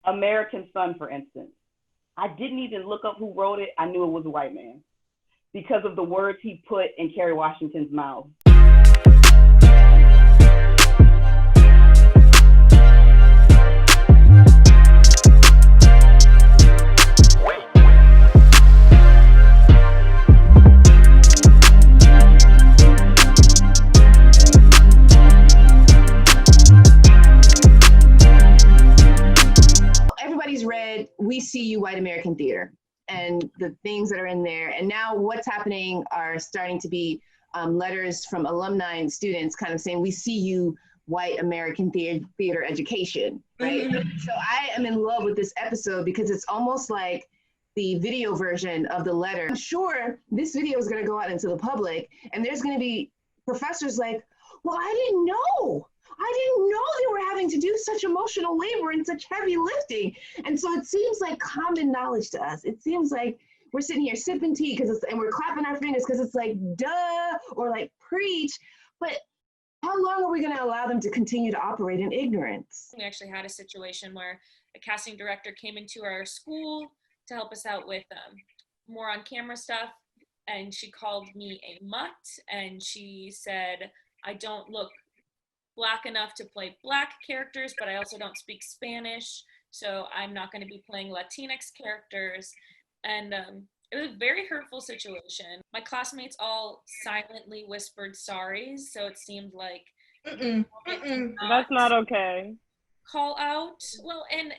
American Son, for instance. I didn't even look up who wrote it. I knew it was a white man because of the words he put in Kerry Washington's mouth. We See You White American Theater and the things that are in there. And now what's happening are starting to be letters from alumni and students kind of saying, we see you white American theater education, right? Mm-hmm. So I am in love with this episode because it's almost like the video version of the letter. I'm sure this video is going to go out into the public and there's going to be professors like, well, I didn't know they were having to do such emotional labor and such heavy lifting. And so it seems like common knowledge to us. It seems like we're sitting here sipping tea and we're clapping our fingers because it's like, duh, or like preach. But how long are we going to allow them to continue to operate in ignorance? We actually had a situation where a casting director came into our school to help us out with more on camera stuff. And she called me a mutt. And she said, I don't look Black enough to play Black characters, but I also don't speak Spanish, so I'm not going to be playing Latinx characters. And it was a very hurtful situation. My classmates all silently whispered sorries, so it seemed like that's not okay. Call out. Well, and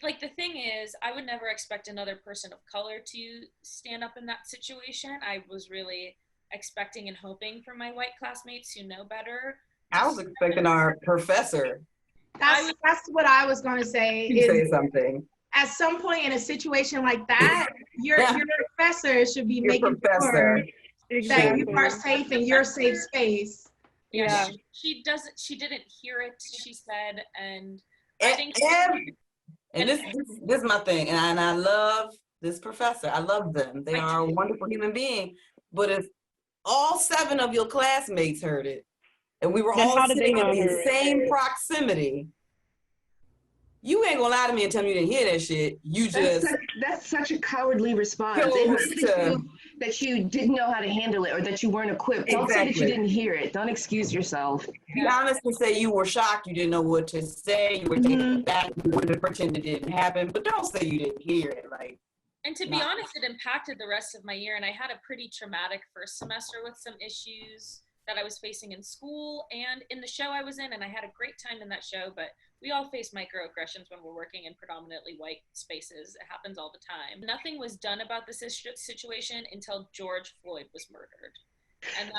like the thing is, I would never expect another person of color to stand up in that situation. I was really expecting and hoping for my white classmates who know better. I was expecting our professor. That's what I was going to say. Say something. At some point in a situation like that, your professor should be making sure that you are safe in your safe space. Yeah, she didn't hear it. She said, and this is my thing, and I love this professor. I love them. They are a wonderful human being. But if all 7 of your classmates heard it, and we were all sitting in the same proximity, you ain't gonna lie to me and tell me you didn't hear that shit. That's such a cowardly response. That you didn't know how to handle it or that you weren't equipped. Exactly. Don't say that you didn't hear it. Don't excuse yourself. Be honest and say you were shocked, you didn't know what to say, you were taking it back, you wanted to pretend it didn't happen, but don't say you didn't hear it. And to be honest, it impacted the rest of my year, and I had a pretty traumatic first semester with some issues that I was facing in school and in the show I was in, and I had a great time in that show, but we all face microaggressions when we're working in predominantly white spaces. It happens all the time. Nothing was done about this situation until George Floyd was murdered. And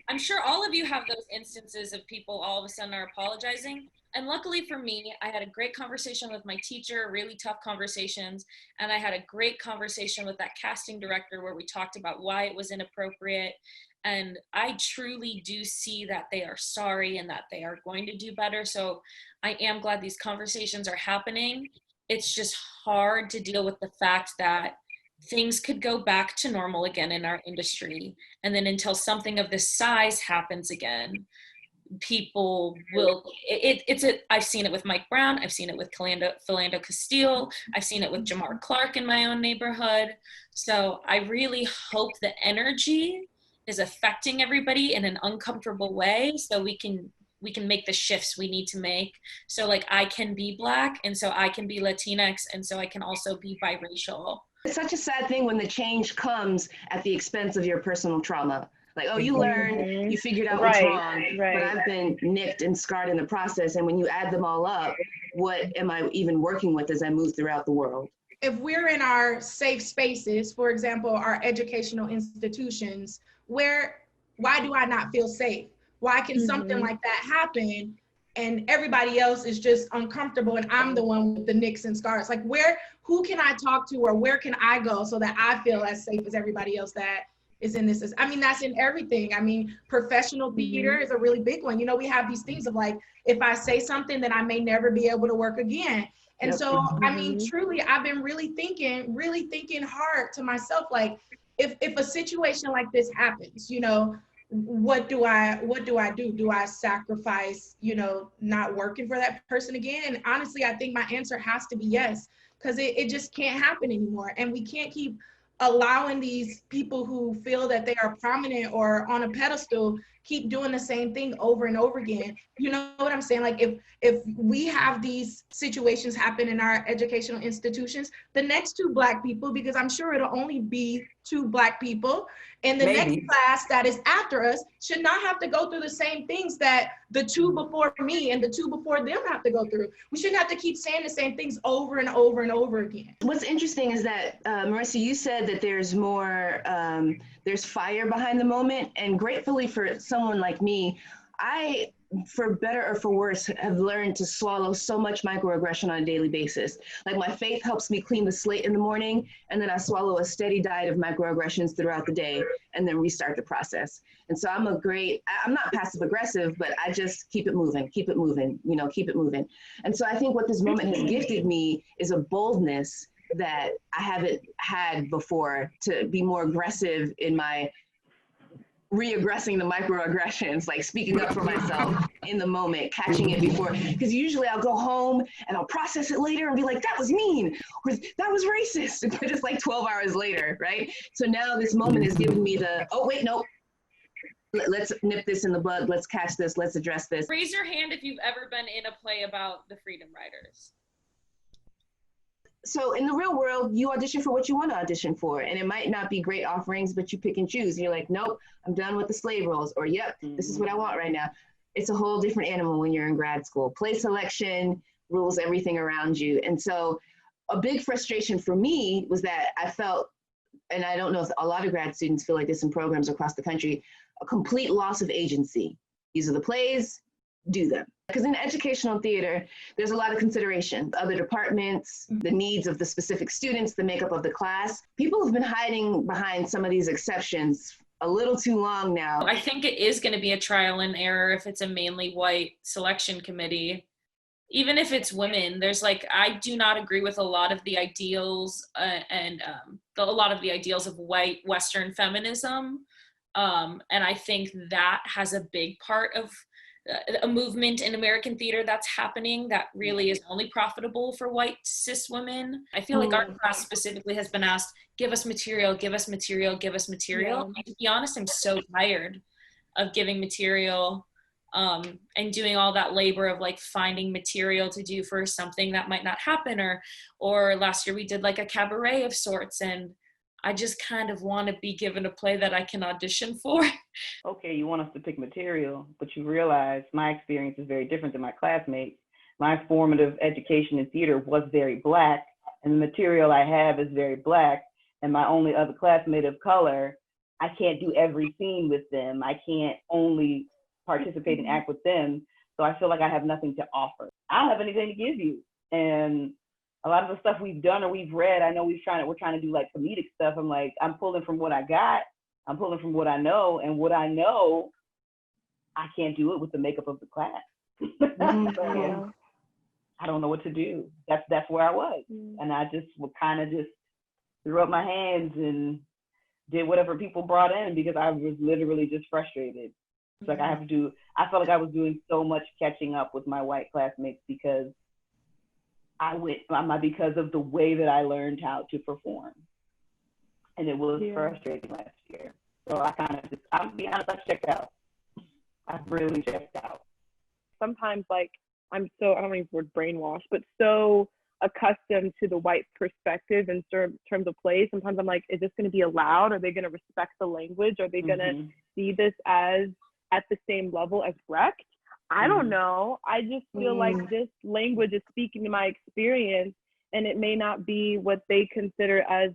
I'm sure all of you have those instances of people all of a sudden are apologizing. And luckily for me, I had a great conversation with my teacher, really tough conversations. And I had a great conversation with that casting director where we talked about why it was inappropriate. And I truly do see that they are sorry and that they are going to do better. So I am glad these conversations are happening. It's just hard to deal with the fact that things could go back to normal again in our industry. And then until something of this size happens again, people will, I've seen it with Mike Brown. I've seen it with Philando Castile. I've seen it with Jamar Clark in my own neighborhood. So I really hope the energy is affecting everybody in an uncomfortable way so we can make the shifts we need to make. So like I can be Black and so I can be Latinx and so I can also be biracial. It's such a sad thing when the change comes at the expense of your personal trauma. Like, oh, you learned, you figured out what's wrong, but I've been nicked and scarred in the process. And when you add them all up, what am I even working with as I move throughout the world? If we're in our safe spaces, for example, our educational institutions, why do I not feel safe? Why can something like that happen and everybody else is just uncomfortable and I'm the one with the nicks and scars? Like who can I talk to or where can I go so that I feel as safe as everybody else that is in this? I mean, that's in everything. I mean, professional theater is a really big one. You know, we have these things of like, if I say something, then I may never be able to work again. And so, I mean, truly, I've been really thinking hard to myself, like, if a situation like this happens, you know, what do I do? Do I sacrifice, not working for that person again? And honestly, I think my answer has to be yes, because it just can't happen anymore. And we can't keep allowing these people who feel that they are prominent or on a pedestal keep doing the same thing over and over again. You know what I'm saying? Like if we have these situations happen in our educational institutions, the next two Black people, because I'm sure it'll only be two Black people, and the next class that is after us should not have to go through the same things that the two before me and the two before them have to go through. We shouldn't have to keep saying the same things over and over and over again. What's interesting is that, Marissa, you said that there's more, there's fire behind the moment, and gratefully for someone like me, I, for better or for worse, have learned to swallow so much microaggression on a daily basis. Like, my faith helps me clean the slate in the morning, and then I swallow a steady diet of microaggressions throughout the day, and then restart the process. And so I'm not passive aggressive, but I just keep it moving, keep it moving. And so I think what this moment has gifted me is a boldness that I haven't had before, to be more aggressive in my reaggressing the microaggressions, like speaking up for myself in the moment, catching it before, because usually I'll go home and I'll process it later and be like, that was mean, or that was racist, but it's like 12 hours later, right? So now this moment has given me the, oh wait, no, let's nip this in the bud, let's catch this, let's address this. Raise your hand if you've ever been in a play about the Freedom Riders. So in the real world, you audition for what you want to audition for, and it might not be great offerings, but you pick and choose. You're like, nope, I'm done with the slave roles, or yep, this is what I want right now. It's a whole different animal when you're in grad school. Play selection rules everything around you. And so a big frustration for me was that I felt, and I don't know if a lot of grad students feel like this in programs across the country, a complete loss of agency. These are the plays, do them. Because in educational theater, there's a lot of consideration. Other departments, the needs of the specific students, the makeup of the class. People have been hiding behind some of these exceptions a little too long now. I think it is going to be a trial and error if it's a mainly white selection committee. Even if it's women, there's like, I do not agree with a lot of the ideals and a lot of the ideals of white Western feminism. And I think that has a big part of a movement in American theater that's happening that really is only profitable for white cis women. I feel like our class specifically has been asked, give us material, give us material, give us material. And to be honest, I'm so tired of giving material and doing all that labor of like finding material to do for something that might not happen. Or last year we did like a cabaret of sorts, and I just kind of want to be given a play that I can audition for. Okay, you want us to pick material, but you realize my experience is very different than my classmates. My formative education in theater was very Black, and the material I have is very Black, and my only other classmate of color, I can't do every scene with them. I can't only participate and act with them, so I feel like I have nothing to offer. I don't have anything to give you. And a lot of the stuff we've done or we've read, I know we're trying to do like comedic stuff. I'm like, I'm pulling from what I got. I'm pulling from what I know, and what I know, I can't do it with the makeup of the class. So, I don't know what to do. That's where I was, and I just would kind of just threw up my hands and did whatever people brought in because I was literally just frustrated. It's like I felt like I was doing so much catching up with my white classmates because because of the way that I learned how to perform. And it was frustrating last year. So I'll be honest, I checked out. I've really checked out. Sometimes like I'm so, I don't use the word brainwashed, but so accustomed to the white perspective in terms of plays. Sometimes I'm like, is this going to be allowed? Are they going to respect the language? Are they going to see this as at the same level as Brecht? I don't know. I just feel like this language is speaking to my experience, and it may not be what they consider as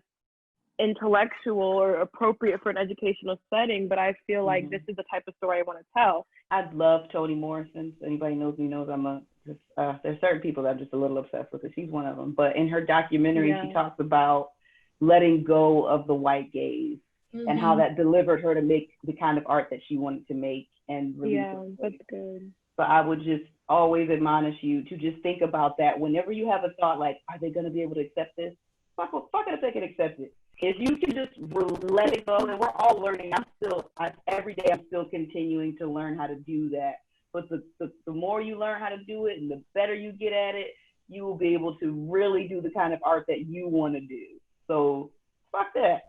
intellectual or appropriate for an educational setting, but I feel like this is the type of story I want to tell. I love Toni Morrison. Anybody knows me knows there's certain people that I'm just a little obsessed with, and she's one of them. But in her documentary, she talks about letting go of the white gaze and how that delivered her to make the kind of art that she wanted to make and release. Yeah, that's good. But I would just always admonish you to just think about that whenever you have a thought like, are they going to be able to accept this? Fuck it if they can accept it. if you can just let it go, and we're all learning. Every day I'm still continuing to learn how to do that. But the more you learn how to do it and the better you get at it, you will be able to really do the kind of art that you want to do. So fuck that.